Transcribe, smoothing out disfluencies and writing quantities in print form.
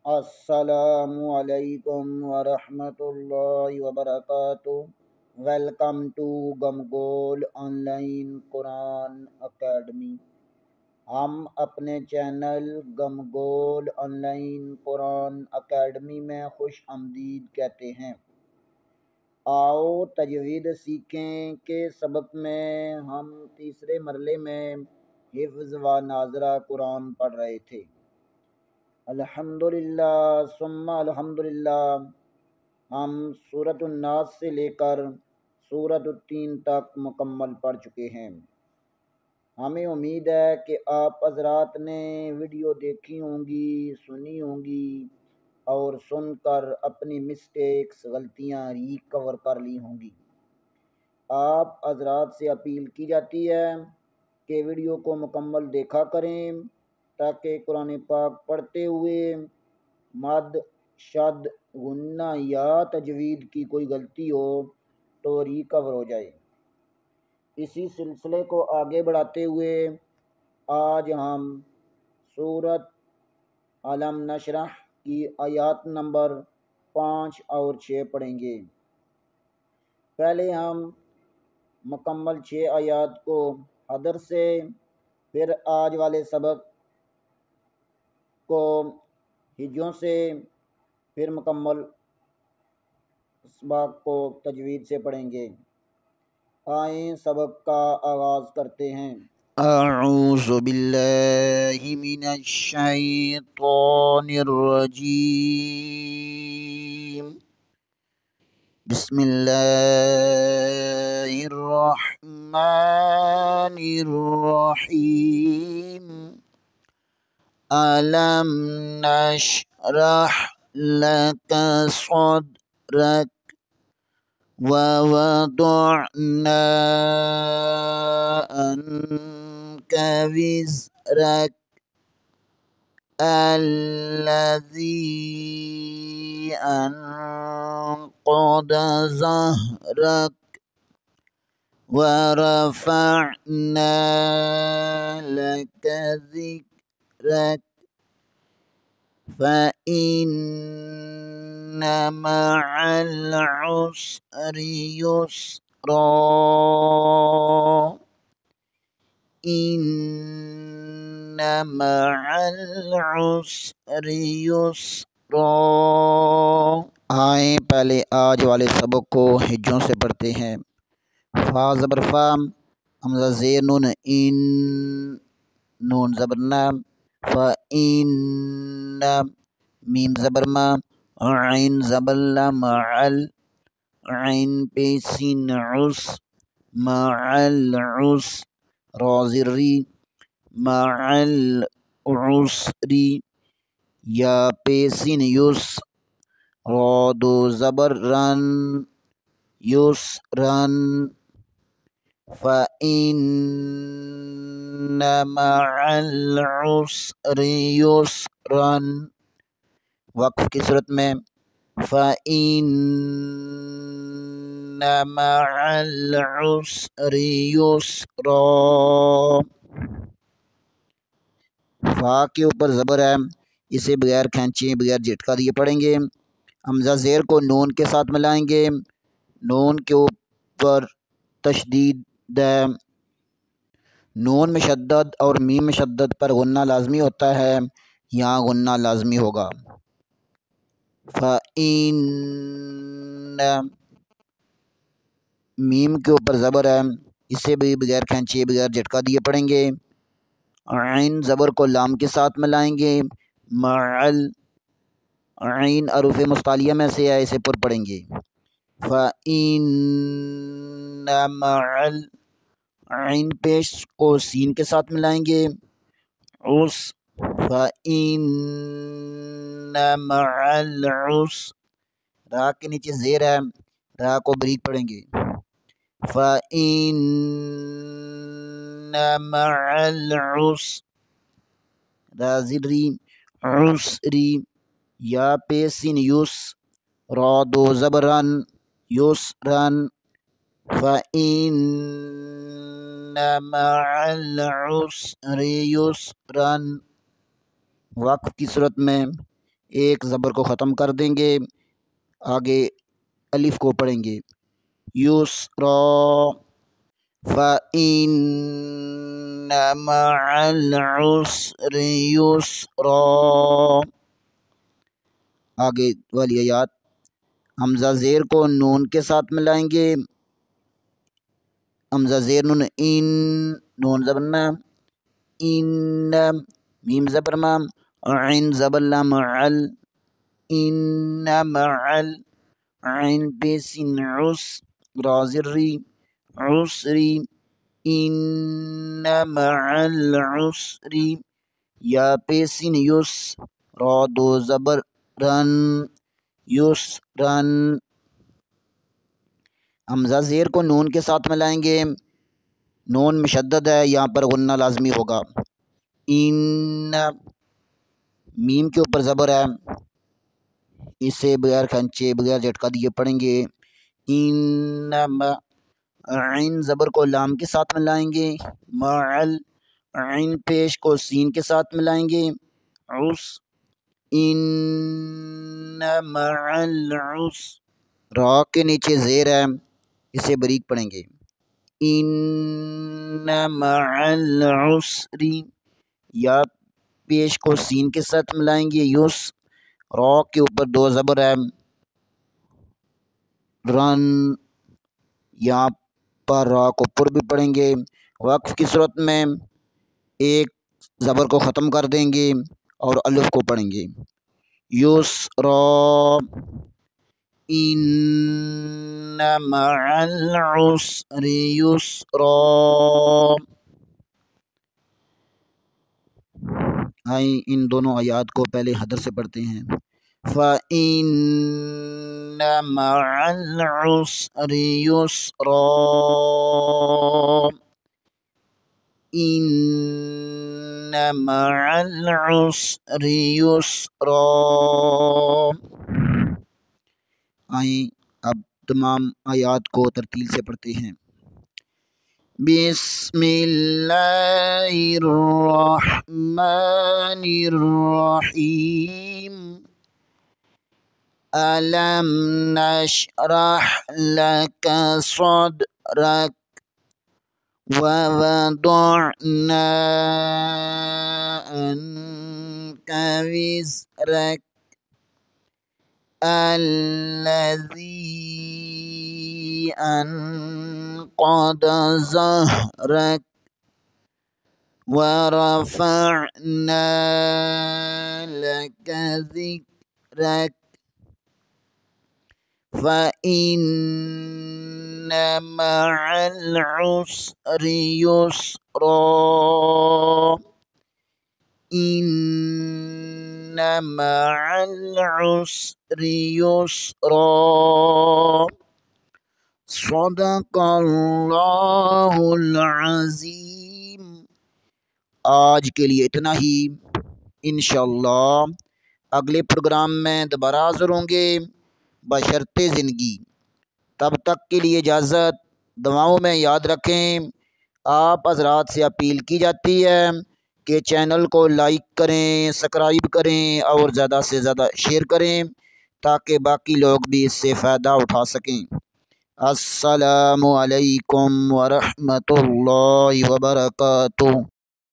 السلام علیکم ورحمۃ اللہ وبرکاتہ۔ Welcome to Gumgol online Quran academy. ہم اپنے channel Gumgol online Quran academy میں خوش آمدید کہتے ہیں۔ آؤ تجوید سیکھیں کے سبق میں ہم تیسرے مرحلے میں حفظ و ناظرہ قرآن پڑھ رہے تھے۔ الحمدللہ ثم الحمدللہ ہم سورۃ الناس سے لے کر سورۃ التین تک مکمل پڑھ چکے ہیں۔ ہمیں امید ہے کہ آپ حضرات نے ویڈیو دیکھی ہوں گی، سنی ہوں گی اور سن کر اپنی مسٹیکس، غلطیاں ریکور کر لی ہوں گی۔ آپ حضرات سے اپیل کی جاتی ہے کہ ویڈیو کو مکمل دیکھا کریں تاکہ قرآن پاک پڑھتے ہوئے مد، شد، غنہ یا تجوید کی کوئی غلطی ہو تو ریکور ہو جائے۔ اسی سلسلے کو آگے بڑھاتے ہوئے آج ہم سورۃ علم نشرح کی آیات نمبر 5 اور 6 پڑھیں گے۔ پہلے ہم مکمل 6 آیات کو حدر سے، پھر آج والے سبق کو ہجوں سے، پھر مکمل سبق کو تجوید سے پڑھیں گے۔ آئیں سبق کا آغاز کرتے ہیں۔ اعوذ باللہ من الشیطان الرجیم، بسم اللہ الرحمن الرحیم۔ ألم نشرح لك صدرك ووضعنا عنك وزرك الذي أنقض ظهرك ورفعنا لك ذكرك فإن مع العسر يسرا إن مع العسر يسرا۔ آئیں پہلے آج والے سبق کو ہجوں سے پڑھتے ہیں۔ فا زبر فا، حمزہ زیر نون ان، نون زبر نا، فإن، میم زبر ما، عین زبر لا، معل، عین پہ سین عس، مع العس، را زر ری، مع العسر، یا پہ سین یس، را دو زبر رن، یسرن، فإن مع العسر یسرا، وقف کی صورت میں فإن مع العسر یسرا۔ فا کے اوپر زبر ہے، اسے بغیر کھینچے، بغیر جھٹکا دیے پڑھیں گے۔ حمزہ زیر کو نون کے ساتھ ملائیں گے، نون کے اوپر تشدید ہے، نون مشدد اور میم مشدد پر غنہ لازمی ہوتا ہے، یہاں غنہ لازمی ہوگا۔ فإن، میم کے اوپر زبر ہے، اسے بھی بغیر کھینچے، بغیر جھٹکا دیے پڑھیں گے۔ عین زبر کو لام کے ساتھ ملائیں گے، معل، عین حروف مستعلیہ میں سے ہے، اسے پر پڑھیں گے۔ فإن معل، عین پیش کو سین کے ساتھ ملائیں گے، عس، فإن مع العس، را کے نیچے زیر ہے، را کو بریک پڑھیں گے۔ فإن مع العس، را زری، عسری، یا پہ سین یس، را دو زبرن، یسرن، فإن مع العسر یسرا، وقف کی صورت میں ایک زبر کو ختم کر دیں گے، آگے الف کو پڑھیں گے یسرا، فَإِنَّ مَعَ الْعُسْرِ يُسْرًا۔ آگے والی آیات حمزہ زیر کو نون کے ساتھ ملائیں گے، حمزہ زیر نون ان، نون زبر نام ان، میم زبر مام، عین زبر لام عل، ان معل، عین پہ سین عس، را زر ری، عسری، ان مع العسری، یا پہ سین یس، را دو زبر رن، یس رن۔ حمزہ زیر کو نون کے ساتھ ملائیں گے، نون مشدد ہے، یہاں پر غنہ لازمی ہوگا۔ ان، میم کے اوپر زبر ہے، اسے بغیر کھنچے بغیر جھٹکا دیے پڑھیں گے۔ ان، عین زبر کو لام کے ساتھ ملائیں گے، معل، عین پیش کو سین کے ساتھ ملائیں گے، عس، ان مع العس، را کے نیچے زیر ہے، اسے باریک پڑھیں گے، ان مع العسری، یا پیش کو سین کے ساتھ ملائیں گے، یس، را کے اوپر دو زبر ہے، رن، یہاں پر را کو پر بھی پڑھیں گے۔ وقف کی صورت میں ایک زبر کو ختم کر دیں گے اور الف کو پڑھیں گے، یسرا، ان مع العسر یسرا۔ آئیں ان دونوں آیات کو پہلے حدر سے پڑھتے ہیں۔ فَإِنَّ مَعَ الْعُسْرِ يُسْرًا، إِنَّ مَعَ الْعُسْرِ يُسْرًا۔ آئیں اب تمام آیات کو ترتیل سے پڑھتے ہیں۔ بسم اللہ الرحمن الرحیم، أَلَمْ نَشْرَحْ لَكَ صَدْرَكَ وَوَضَعْنَا عَنْكَ وِزْرَكَ الَّذِي أَنقَضَ ظَهْرَكَ وَرَفَعْنَا لَكَ ذِكْرَكَ فَإِنَّ مَعَ الْعُسْرِ يُسْرًا، إِنَّ مَعَ الْعُسْرِ يُسْرًا۔ صدق اللہ العظیم۔ آج کے لیے اتنا ہی، انشاءاللہ اگلے پروگرام میں دوبارہ حاضر ہوں گے بشرط زندگی۔ تب تک کے لیے اجازت، دعاؤں میں یاد رکھیں۔ آپ حضرات سے اپیل کی جاتی ہے کہ چینل کو لائک کریں، سبسکرائب کریں اور زیادہ سے زیادہ شیئر کریں تاکہ باقی لوگ بھی اس سے فائدہ اٹھا سکیں۔ السلام علیکم ورحمۃ اللہ وبرکاتہ۔